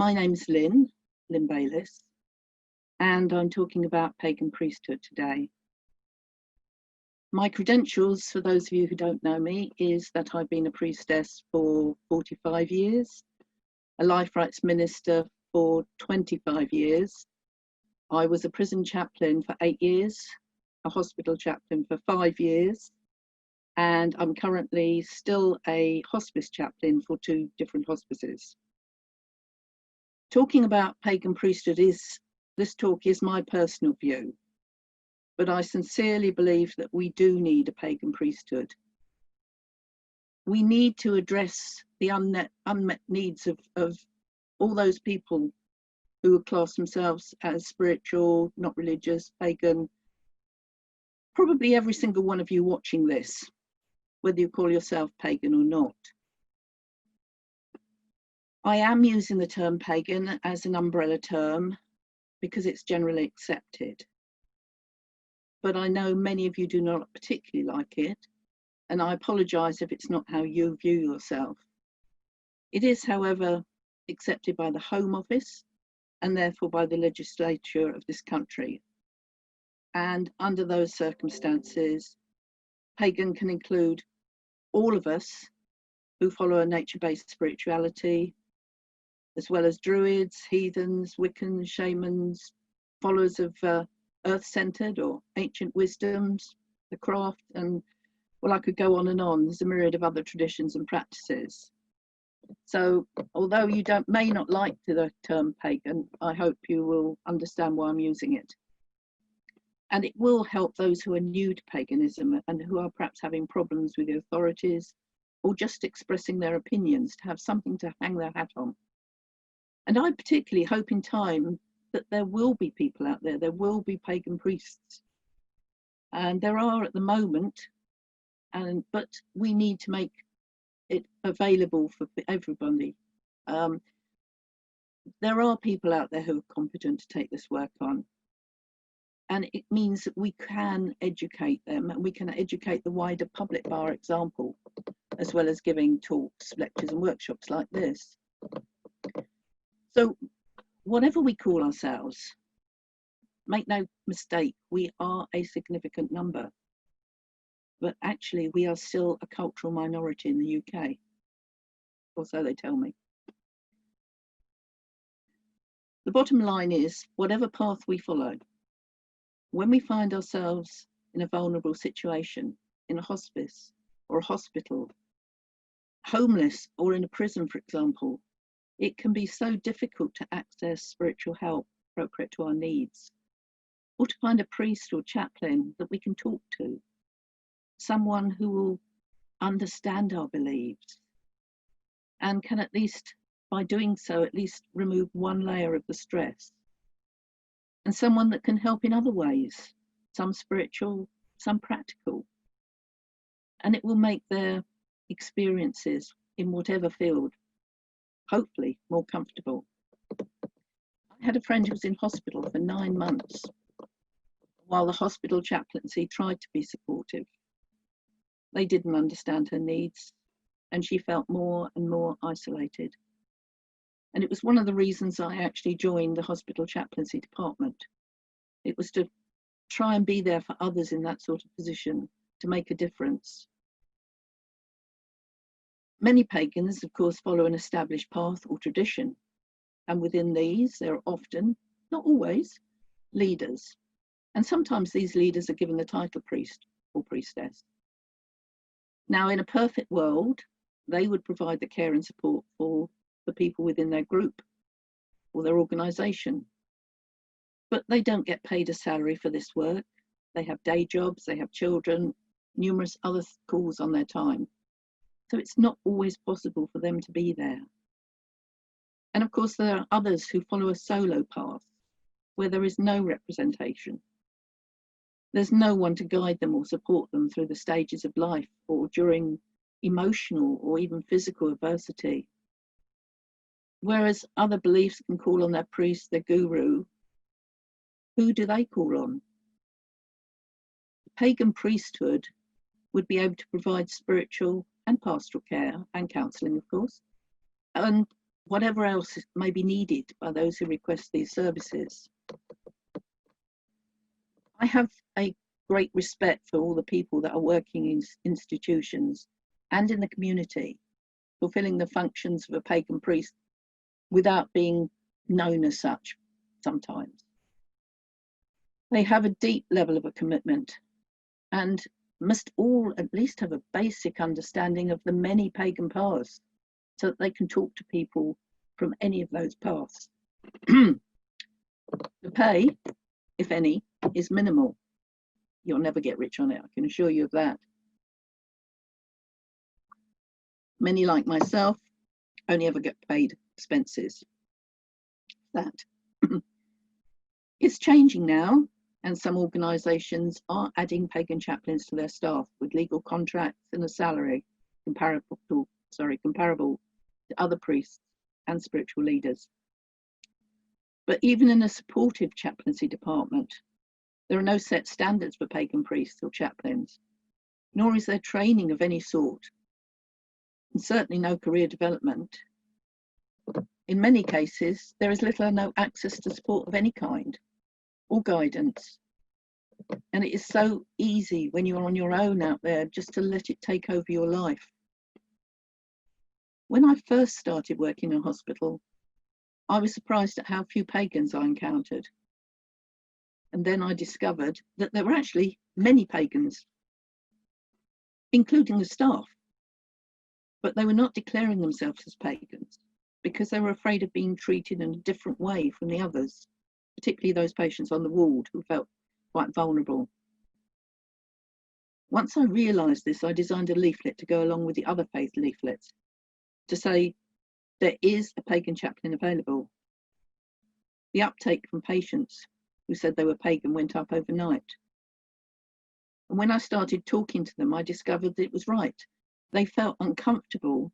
My name's Lyn Baylis, and I'm talking about Pagan Priesthood today. My credentials, for those of you who don't know me, is that I've been a priestess for 45 years, a LifeRites minister for 25 years. I was a prison chaplain for 8 years, a hospital chaplain for 5 years, and I'm currently still a hospice chaplain for 2 different hospices. Talking about pagan priesthood this talk is my personal view, but I sincerely believe that we do need a pagan priesthood. We need to address the unmet needs of all those people who class themselves as spiritual, not religious, pagan. Probably every single one of you watching this, whether you call yourself pagan or not. I am using the term pagan as an umbrella term because it's generally accepted. But I know many of you do not particularly like it, and I apologise if it's not how you view yourself. It is, however, accepted by the Home Office and therefore by the legislature of this country. And under those circumstances, pagan can include all of us who follow a nature-based spirituality, as well as druids, heathens, Wiccans, shamans, followers of earth-centered or ancient wisdoms, the craft, and well, I could go on and on. There's a myriad of other traditions and practices. So although you may not like the term pagan, I hope you will understand why I'm using it. And it will help those who are new to paganism and who are perhaps having problems with the authorities or just expressing their opinions to have something to hang their hat on. And I particularly hope in time that there will be people out there, there will be pagan priests. And there are at the moment, but we need to make it available for everybody. There are people out there who are competent to take this work on. And it means that we can educate them and we can educate the wider public by our example, as well as giving talks, lectures and workshops like this. So whatever we call ourselves, make no mistake, we are a significant number. But actually we are still a cultural minority in the UK, or so they tell me. The bottom line is, whatever path we follow, when we find ourselves in a vulnerable situation, in a hospice or a hospital, homeless or in a prison, for example, it can be so difficult to access spiritual help appropriate to our needs, or to find a priest or chaplain that we can talk to, someone who will understand our beliefs and can at least, by doing so, at least remove one layer of the stress, and someone that can help in other ways, some spiritual, some practical, and it will make their experiences in whatever field hopefully more comfortable. I had a friend who was in hospital for 9 months while the hospital chaplaincy tried to be supportive. They didn't understand her needs and she felt more and more isolated. And it was one of the reasons I actually joined the hospital chaplaincy department. It was to try and be there for others in that sort of position, to make a difference. Many pagans, of course, follow an established path or tradition, and within these, there are often, not always, leaders. And sometimes these leaders are given the title priest or priestess. Now, in a perfect world, they would provide the care and support for the people within their group or their organisation. But they don't get paid a salary for this work. They have day jobs, they have children, numerous other calls on their time. So it's not always possible for them to be there. And of course, there are others who follow a solo path where there is no representation. There's no one to guide them or support them through the stages of life or during emotional or even physical adversity. Whereas other beliefs can call on their priest, their guru, who do they call on? The pagan priesthood would be able to provide spiritual and pastoral care and counselling, of course, and whatever else may be needed by those who request these services. I have a great respect for all the people that are working in institutions and in the community, fulfilling the functions of a pagan priest without being known as such sometimes. They have a deep level of a commitment and must all at least have a basic understanding of the many pagan paths so that they can talk to people from any of those paths. The pay, if any, is minimal. You'll never get rich on it, I can assure you of that. Many, like myself, only ever get paid expenses. That it's changing now, and some organisations are adding pagan chaplains to their staff with legal contracts and a salary comparable to other priests and spiritual leaders. But even in a supportive chaplaincy department, there are no set standards for pagan priests or chaplains, nor is there training of any sort, and certainly no career development. In many cases, there is little or no access to support of any kind or guidance. And it is so easy when you're on your own out there just to let it take over your life. When I first started working in a hospital, I was surprised at how few pagans I encountered. And then I discovered that there were actually many pagans, including the staff, but they were not declaring themselves as pagans because they were afraid of being treated in a different way from the others, particularly those patients on the ward who felt quite vulnerable. Once I realised this, I designed a leaflet to go along with the other faith leaflets to say there is a pagan chaplain available. The uptake from patients who said they were pagan went up overnight. And when I started talking to them, I discovered that it was right. They felt uncomfortable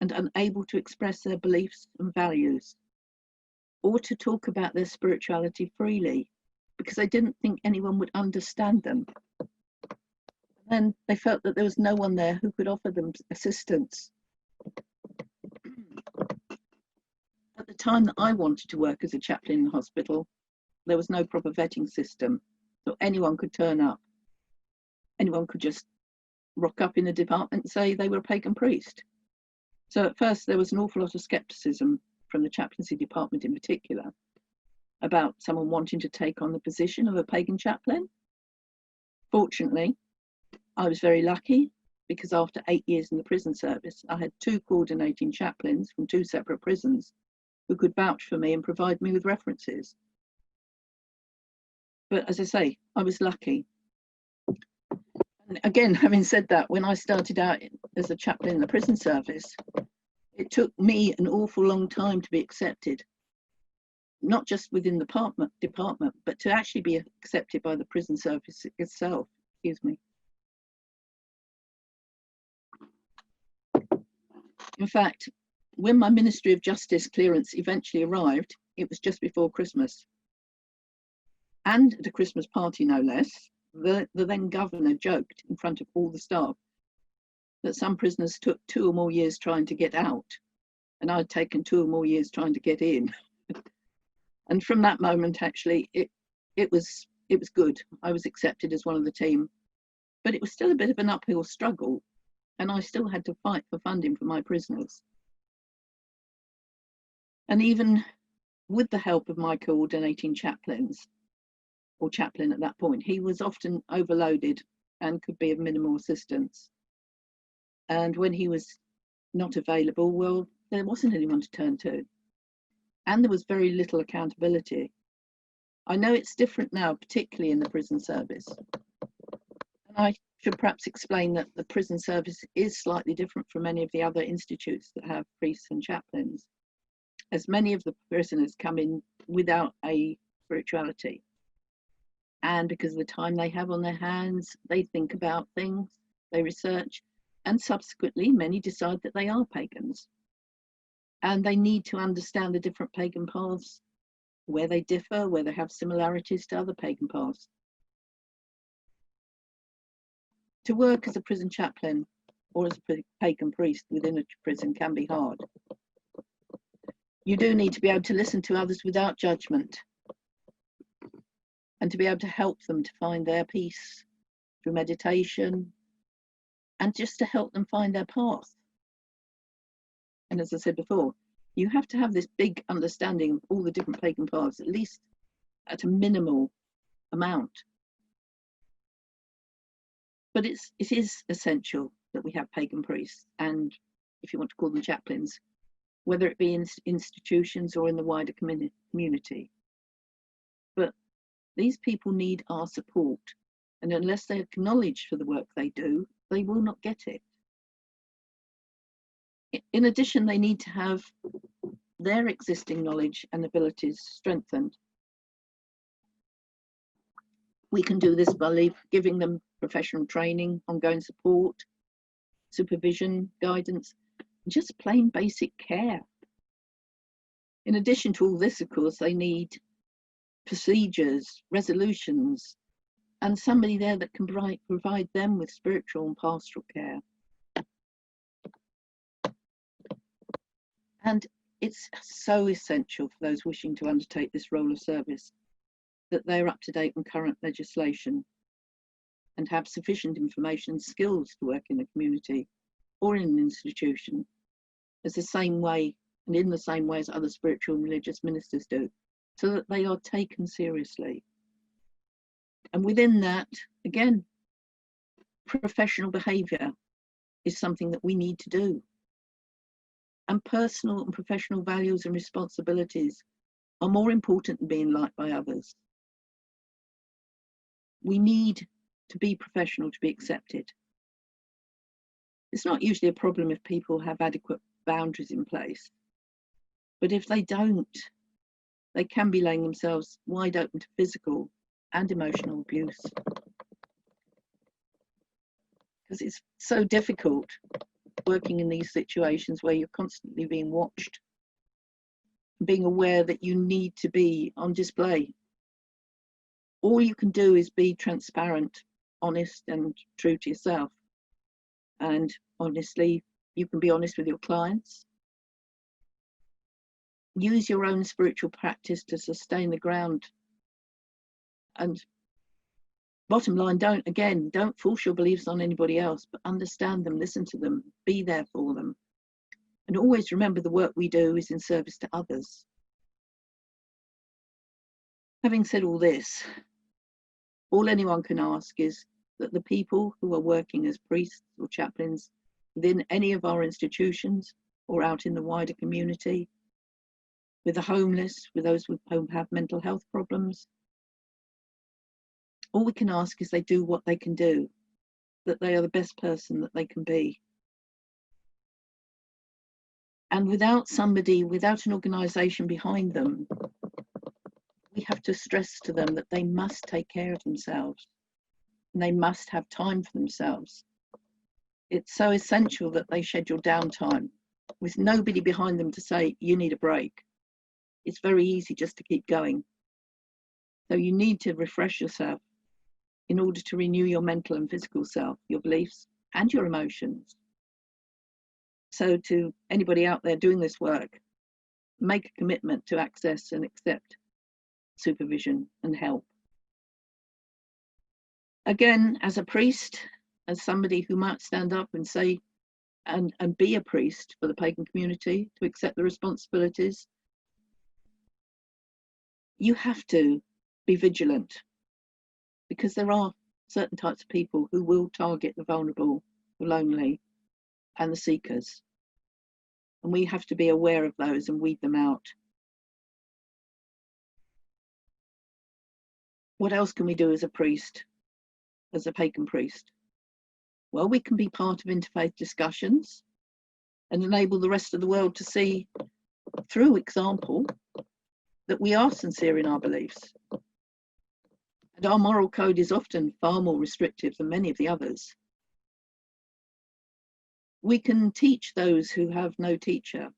and unable to express their beliefs and values, or to talk about their spirituality freely, because they didn't think anyone would understand them. And they felt that there was no one there who could offer them assistance. At the time that I wanted to work as a chaplain in the hospital, there was no proper vetting system, so anyone could turn up. Anyone could just rock up in the department and say they were a pagan priest. So at first there was an awful lot of skepticism from the chaplaincy department in particular about someone wanting to take on the position of a pagan chaplain. Fortunately, I was very lucky because after 8 years in the prison service, I had 2 coordinating chaplains from 2 separate prisons who could vouch for me and provide me with references. But as I say, I was lucky. And again, having said that, when I started out as a chaplain in the prison service, it took me an awful long time to be accepted, not just within the department, but to actually be accepted by the prison service itself. Excuse me. In fact, when my Ministry of Justice clearance eventually arrived, it was just before Christmas. And at a Christmas party, no less, the then governor joked in front of all the staff that some prisoners took 2 or more years trying to get out, and I'd taken 2 or more years trying to get in. And from that moment, actually, it was good. I was accepted as one of the team, but it was still a bit of an uphill struggle, and I still had to fight for funding for my prisoners. And even with the help of my coordinating chaplains, or chaplain at that point, he was often overloaded and could be of minimal assistance. And when he was not available, well, there wasn't anyone to turn to. And there was very little accountability. I know it's different now, particularly in the prison service. And I should perhaps explain that the prison service is slightly different from many of the other institutes that have priests and chaplains, as many of the prisoners come in without a spirituality. And because of the time they have on their hands, they think about things, they research, and subsequently many decide that they are pagans. And they need to understand the different pagan paths, where they differ, where they have similarities to other pagan paths. To work as a prison chaplain or as a pagan priest within a prison can be hard. You do need to be able to listen to others without judgment, and to be able to help them to find their peace through meditation, and just to help them find their path. And as I said before, you have to have this big understanding of all the different pagan paths, at least at a minimal amount. But it is essential that we have pagan priests, and if you want to call them chaplains, whether it be in institutions or in the wider community. But these people need our support, and unless they're acknowledged for the work they do, they will not get it. In addition, they need to have their existing knowledge and abilities strengthened. We can do this by giving them professional training, ongoing support, supervision, guidance, just plain basic care. In addition to all this, of course, they need procedures, resolutions, and somebody there that can provide them with spiritual and pastoral care. And it's so essential for those wishing to undertake this role of service that they're up to date on current legislation and have sufficient information and skills to work in the community or in an institution as the same way and in the same way as other spiritual and religious ministers do, so that they are taken seriously. And within that, again, professional behaviour is something that we need to do. And personal and professional values and responsibilities are more important than being liked by others. We need to be professional to be accepted. It's not usually a problem if people have adequate boundaries in place, but if they don't, they can be laying themselves wide open to physical and emotional abuse. Because it's so difficult working in these situations where you're constantly being watched, being aware that you need to be on display. All you can do is be transparent, honest, and true to yourself. And honestly, you can be honest with your clients. Use your own spiritual practice to sustain the ground. And bottom line, don't force your beliefs on anybody else, but understand them, listen to them, be there for them. And always remember the work we do is in service to others. Having said all this, all anyone can ask is that the people who are working as priests or chaplains within any of our institutions or out in the wider community, with the homeless, with those who have mental health problems, all we can ask is they do what they can do, that they are the best person that they can be. And without somebody, without an organisation behind them, we have to stress to them that they must take care of themselves and they must have time for themselves. It's so essential that they schedule downtime with nobody behind them to say, you need a break. It's very easy just to keep going. So you need to refresh yourself in order to renew your mental and physical self, your beliefs and your emotions. So to anybody out there doing this work, make a commitment to access and accept supervision and help. Again, as a priest, as somebody who might stand up and say, and be a priest for the pagan community, to accept the responsibilities, you have to be vigilant, because there are certain types of people who will target the vulnerable, the lonely, and the seekers. And we have to be aware of those and weed them out. What else can we do as a priest, as a pagan priest? Well, we can be part of interfaith discussions and enable the rest of the world to see, through example, that we are sincere in our beliefs. And our moral code is often far more restrictive than many of the others. We can teach those who have no teacher,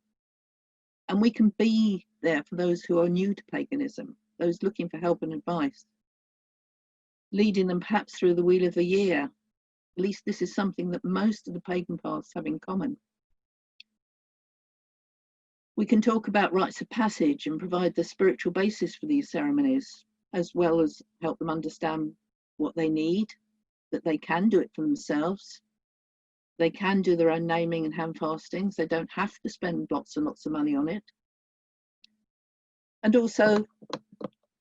and we can be there for those who are new to paganism, those looking for help and advice, leading them perhaps through the wheel of the year. At least this is something that most of the pagan paths have in common. We can talk about rites of passage and provide the spiritual basis for these ceremonies, as well as help them understand what they need, that they can do it for themselves. They can do their own naming and hand fastings. They don't have to spend lots and lots of money on it. And also,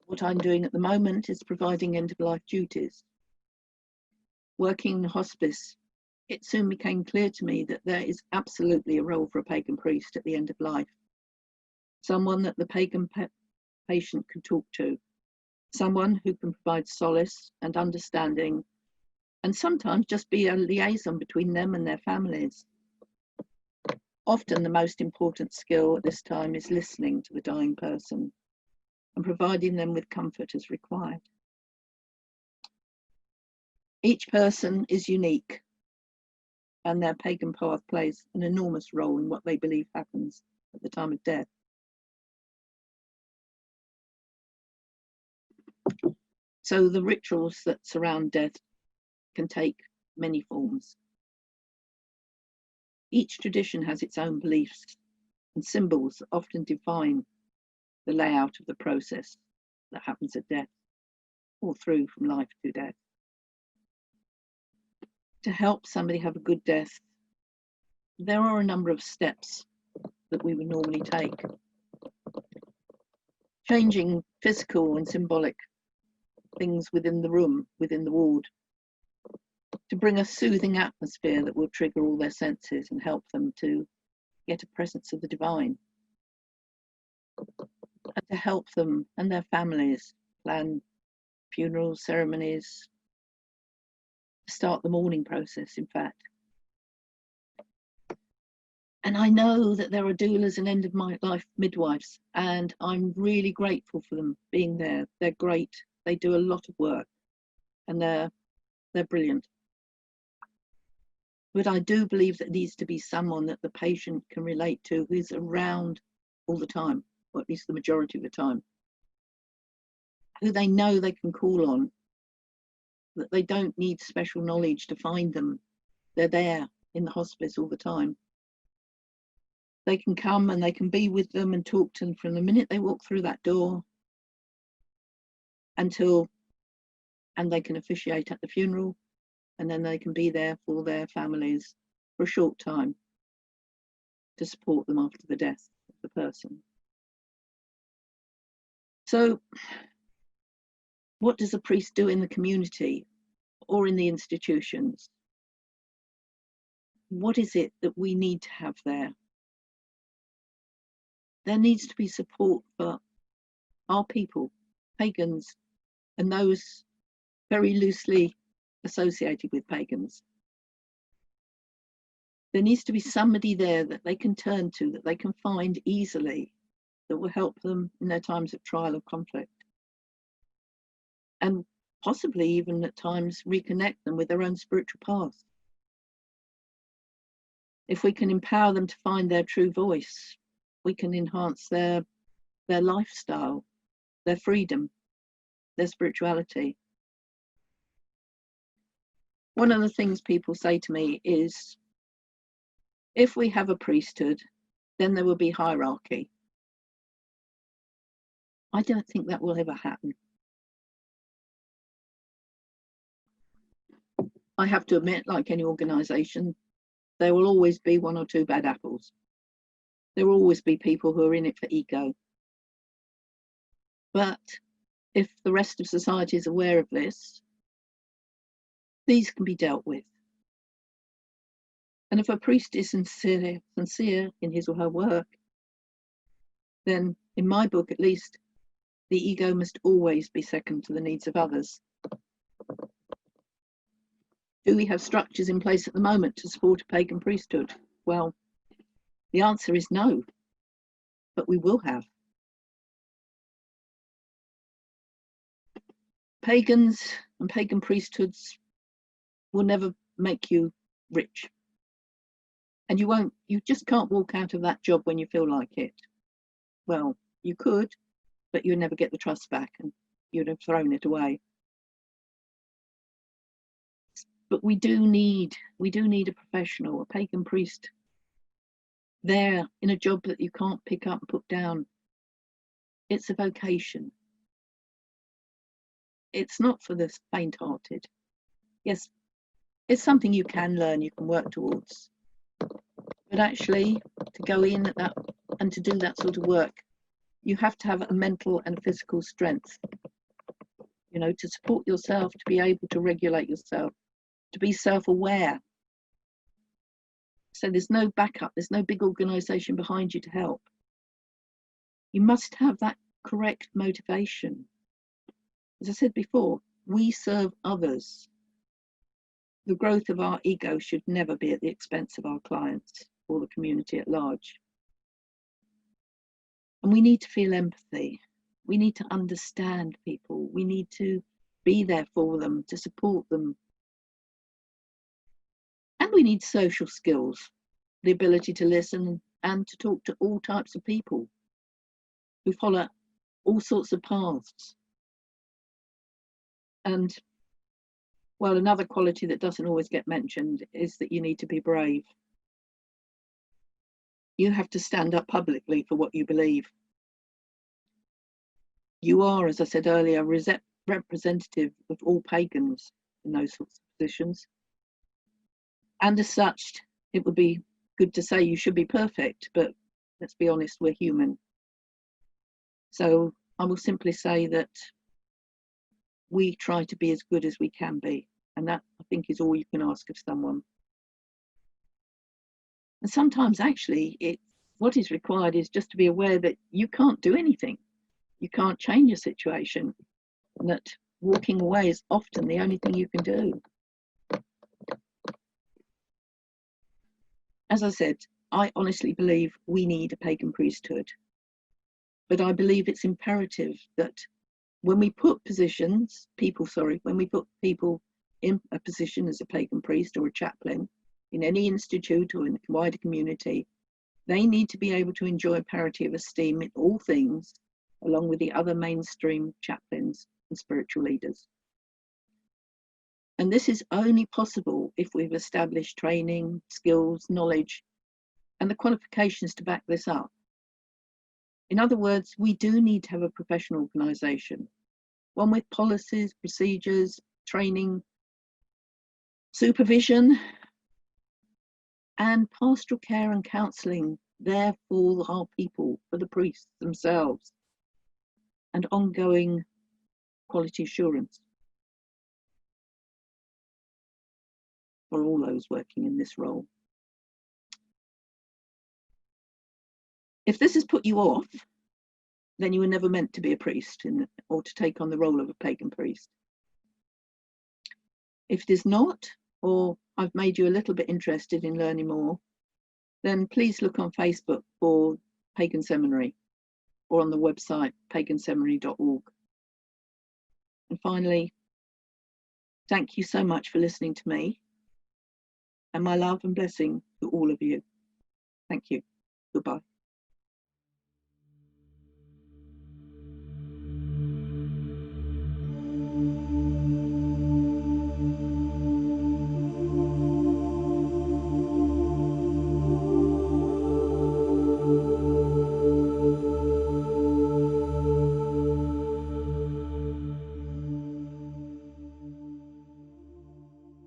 what I'm doing at the moment is providing end-of-life duties. Working in hospice, it soon became clear to me that there is absolutely a role for a pagan priest at the end of life. Someone that the pagan patient can talk to, someone who can provide solace and understanding, and sometimes just be a liaison between them and their families. Often the most important skill at this time is listening to the dying person and providing them with comfort as required. Each person is unique, and their pagan path plays an enormous role in what they believe happens at the time of death. So the rituals that surround death can take many forms. Each tradition has its own beliefs and symbols that often define the layout of the process that happens at death or through from life to death. To help somebody have a good death, there are a number of steps that we would normally take. Changing physical and symbolic things within the room, within the ward, to bring a soothing atmosphere that will trigger all their senses and help them to get a presence of the divine. And to help them and their families plan funeral ceremonies, start the mourning process, in fact. And I know that there are doulas and end-of-life midwives, and I'm really grateful for them being there. They're great. They do a lot of work, and they're brilliant. But I do believe that needs to be someone that the patient can relate to, who's around all the time, or at least the majority of the time, who they know they can call on, that they don't need special knowledge to find them. They're there in the hospice all the time. They can come and they can be with them and talk to them from the minute they walk through that door until, and they can officiate at the funeral, and then they can be there for their families for a short time to support them after the death of the person. So what does a priest do in the community or in the institutions? What is it that we need to have there? There needs to be support for our people, pagans, and those very loosely associated with pagans. There needs to be somebody there that they can turn to, that they can find easily, that will help them in their times of trial or conflict. And possibly even at times reconnect them with their own spiritual path. If we can empower them to find their true voice, we can enhance their lifestyle, their freedom, their spirituality. One of the things people say to me is, if we have a priesthood, then there will be hierarchy. I don't think that will ever happen. I have to admit, like any organisation, there will always be one or two bad apples. There will always be people who are in it for ego. But if the rest of society is aware of this, these can be dealt with. And if a priest is sincere in his or her work, then in my book at least, the ego must always be second to the needs of others. Do we have structures in place at the moment to support a pagan priesthood? Well, the answer is no, but we will have. Pagans and pagan priesthoods will never make you rich. And you just can't walk out of that job when you feel like it. Well, you could, but you'd never get the trust back and you'd have thrown it away. But we do need a professional, a pagan priest, there in a job that you can't pick up and put down. It's a vocation. It's not for the faint-hearted. Yes, it's something you can learn, you can work towards. But actually, to go in at that and to do that sort of work, you have to have a mental and physical strength, you know, to support yourself, to be able to regulate yourself, to be self-aware. So there's no backup, there's no big organisation behind you to help. You must have that correct motivation. As I said before, we serve others. The growth of our ego should never be at the expense of our clients or the community at large. And we need to feel empathy. We need to understand people. We need to be there for them, to support them. And we need social skills, the ability to listen and to talk to all types of people who follow all sorts of paths. And, well, another quality that doesn't always get mentioned is that you need to be brave. You have to stand up publicly for what you believe. You are, as I said earlier, representative of all pagans in those sorts of positions. And as such, it would be good to say you should be perfect, but let's be honest, we're human. So I will simply say that we try to be as good as we can be. And that, I think, is all you can ask of someone. And sometimes actually what is required is just to be aware that you can't do anything. You can't change a situation, and that walking away is often the only thing you can do. As I said, I honestly believe we need a pagan priesthood. But I believe it's imperative that when we put when we put people in a position as a pagan priest or a chaplain in any institute or in the wider community, they need to be able to enjoy parity of esteem in all things, along with the other mainstream chaplains and spiritual leaders. And this is only possible if we've established training, skills, knowledge, and the qualifications to back this up. In other words, we do need to have a professional organisation, one with policies, procedures, training, supervision, and pastoral care and counselling there for our people, for the priests themselves, and ongoing quality assurance for all those working in this role. If this has put you off, then you were never meant to be a priest or to take on the role of a pagan priest. If it is not, or I've made you a little bit interested in learning more, then please look on Facebook for Pagan Seminary or on the website paganseminary.org. And finally, thank you so much for listening to me, and my love and blessing to all of you. Thank you. Goodbye.